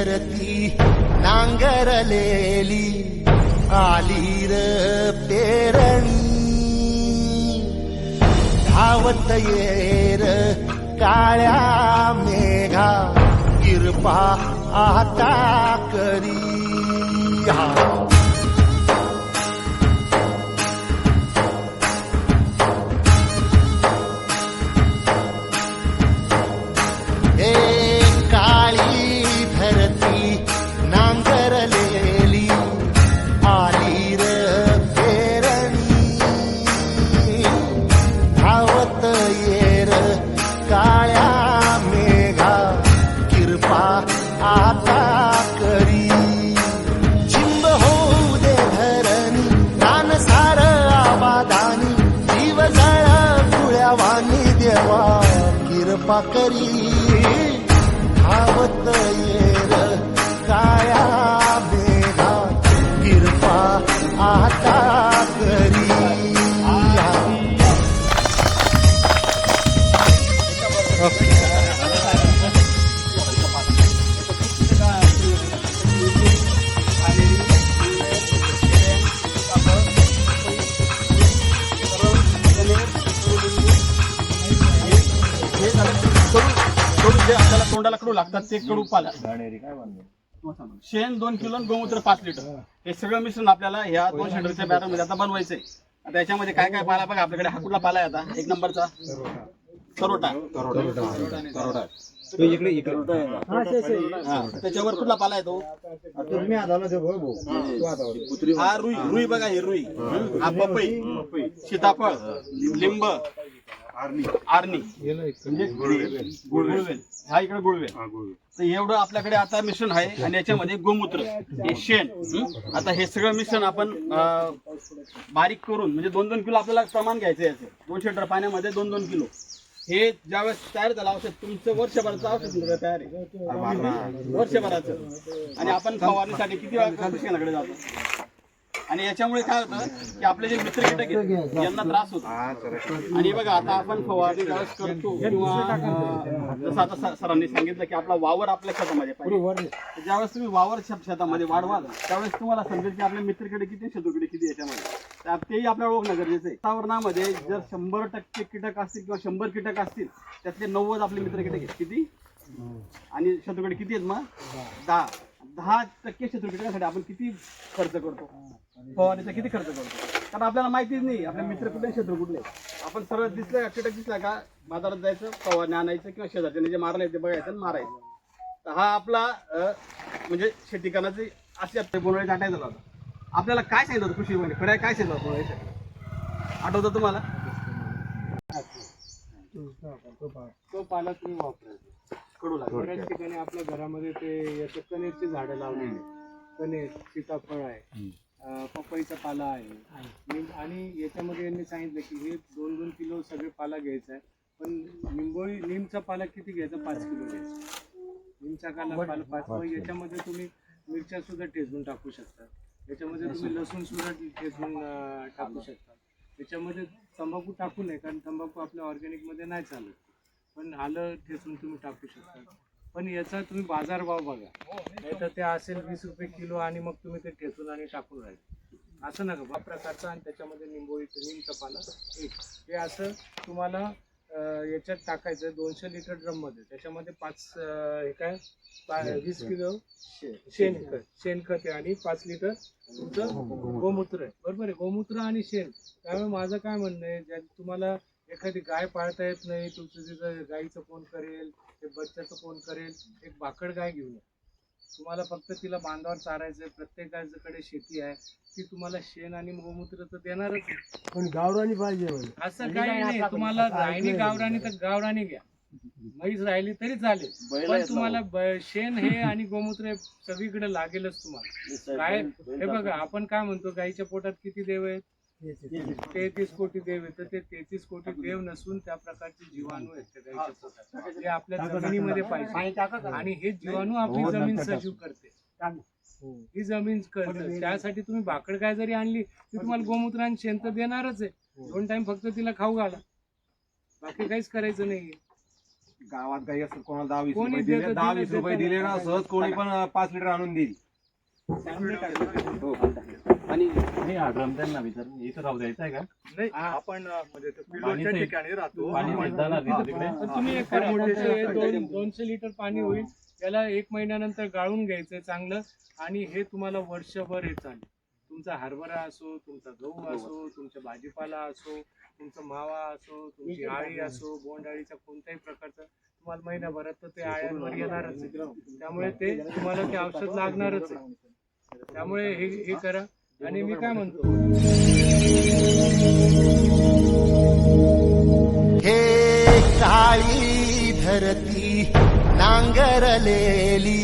धरती नांगरलेली आली र पेरणी धावत येर काळ्या मेघा कृपा आता करी कृपा करी धावत येर काया मेघा कृपा आता करी आपल्याला तोंडाला कडू लागतात ते कडू पाला शेण 2 किलो गोमूत्र 5 लिटर हे सगळं मिश्रण आपल्याला ह्या 2 लिटरच्या बॅरल मध्ये आता बनवायचंय. आता याच्यामध्ये काय काय पाला बघा आपल्याकडे हा कुठला पाला आहे आता 1 नंबरचा करोटा. त्याच्यावर कुठला पाला आहे तो हा रुई बघा हे रुई हा पपई सीताफळ लिंब आर्नी म्हणजे गुळवेल हा इकडे गुळवेल. तर एवढं आपल्याकडे आता मिश्रण आहे आणि याच्यामध्ये गोमूत्र हे शेण आता हे सगळं मिश्रण आपण बारीक करून म्हणजे 2-2 किलो आपल्याला प्रमाण घ्यायचं याचं 200 लिटर पाण्यामध्ये 2-2 किलो हे ज्यावेळेस तयार झालं औषध तुमचं वर्षभराचं औषध तयार आहे वर्षभराचं. आणि आपण फवारणीसाठी किती वेळा कृषी जातो आणि याच्यामुळे काय होतं की आपले जे मित्र कीटक आहेत यांना त्रास होतो. आणि बघा आता आपण फवारणी ज्यावेळेस करतो किंवा जसं आता सरांनी सांगितलं की आपला वावर आपल्या शेतामध्ये पाहिजे ज्यावेळेस तुम्ही वावर शेतामध्ये वाढवाल त्यावेळेस तुम्हाला समजेल की आपल्या मित्रकडे किती शत्रूकडे किती याच्यामध्ये तर तेही आपल्याला ओळखणं गरजेचं आहे. वातावरणामध्ये जर 100% कीटक असतील किंवा 100 कीटक असतील त्यातले 90 आपले मित्र कीटक आहेत किती आणि शत्रूकडे किती आहेत मग 10% शत्रू कीटकासाठी आपण किती खर्च करतो फवारणीचा किती खर्च करतो कारण आपल्याला माहितीच नाही आपले मित्र कुठले शत्रू कुठले. आपण सरळ दिसलं कीटक दिसला का बाजारात जायचं फवारणी आणायचं किंवा शेजारच्याने जे मारले ते बघायचं आणि मारायचं. तर हा आपला म्हणजे शेती करण्याची अशी बोनळे टाकायचं होता. आपल्याला काय सांगितलं होतं कृषी विभागाने खरं काय सांगितलं होतं आठवतं तुम्हाला तो पाला तुम्ही वापरायचा कडू लागेल. बऱ्याच ठिकाणी आपल्या घरामध्ये ते याच्या कनेरची झाडं लावलेली कनेर सीताफळ आहे पपईचा पाला आहे आणि याच्यामध्ये यांनी सांगितलं की हे 2-2 किलो सगळे पाला घ्यायचा आहे. पण नीमचा पाला किती घ्यायचा 5 किलो घ्यायचा. नीमचा पाला 5. याच्यामध्ये तुम्ही मिरच्या सुद्धा ठेचून टाकू शकता. याच्यामध्ये तुम्ही लसूण सुद्धा ठेचून टाकू शकता. याच्यामध्ये तंबाखू टाकू नये कारण तंबाखू आपल्या ऑर्गॅनिकमध्ये नाही चालत. पण आलं ठेचून तुम्ही टाकू शकता. पण याचा तुम्ही बाजारभाव बघा नाही तर ते असेल 20 रुपये किलो आणि मग तुम्ही ते ठेचून आणि टाकून राहील असं नका बा प्रकारचा. आणि त्याच्यामध्ये नीमचा पाला हे असं तुम्हाला याच्यात टाकायचं 200 लिटर ड्रममध्ये. त्याच्यामध्ये 20 किलो शेणखत आहे आणि 5 लिटर तुमचं गोमूत्र आहे. बरोबर आहे गोमूत्र आणि शेण. त्यामुळे माझं काय म्हणणं आहे ज्या तुम्हाला एखादी गाय पाळता येत नाही तुमचं तिथं गाईचं कोण करेल ते बच्चाचं कोण करेल एक भाकड गाय घेऊन तुम्हाला फक्त तिला बांधावर चारायचं. प्रत्येकाकडे शेती आहे ती तुम्हाला शेण आणि गोमूत्र तर देणारच पण गावरानी पाहिजे असं काही नाही. तुम्हाला राहिली गावरानी तर गावरानी घ्या म्हैस राहिली तरी चालेल पण तुम्हाला शेण हे आणि गोमूत्र सगळीकडे लागेलच तुम्हाला. गाय हे बघा आपण काय म्हणतो गाईच्या पोटात किती देव आहेत 33 कोटी देव आहेत. तर ते 33 कोटी देव नसून त्या प्रकारचे जीवाणू आहेत त्या गाईच्या पोटात जे आपल्या जमिनीमध्ये पाहिजे आणि हे जीवाणू आपली जमीन सजीव करते. ही जमीन करते त्यासाठी तुम्ही भाकड गाय जरी आणली ती तुम्हाला गोमूत्र आणि शेण तर देणारच आहे. 2 टाइम फक्त तिला खाऊ घाला बाकी काहीच करायचं नाही. गावात काही असं कोणाला 10-20 कोणी रुपये दिले, देतं, 10-20 दिलं, रुपये देतं. दिले ना सहज कोणी पण 5 लिटर आणून देईल. हे हा ड्रम त्यांना विचार इथं राहू द्यायचा आहे का? नाही आपण म्हणजे ते पाणी पिल्लोच्या ते- ठिकाणी राहतो पाणी आपण- भेटताना तिथं तिकडे तर तुम्ही एक करा, फक्त हे 200 लिटर पाणी होईल, त्याला 1 महिन्यानंतर गाळून घ्यायचं चांगलं, आणि हे तुम्हाला वर्षभर हे चालेल. तुमचा हरभरा असो, तुमचा गहू असो, तुमचा भाजीपाला असो, तुमचा मावा असो, तुमची आळी असो, बोंडाळीचा कोणत्याही प्रकारचं तुम्हाला महिनाभरात तर ते आळ्यांवर येणारच आहे. त्यामुळे ते तुम्हाला ते औषध लागणारच आहे. त्यामुळे हे करा. आणि मी काय म्हणतो, हे काळी धरती नांगरलेली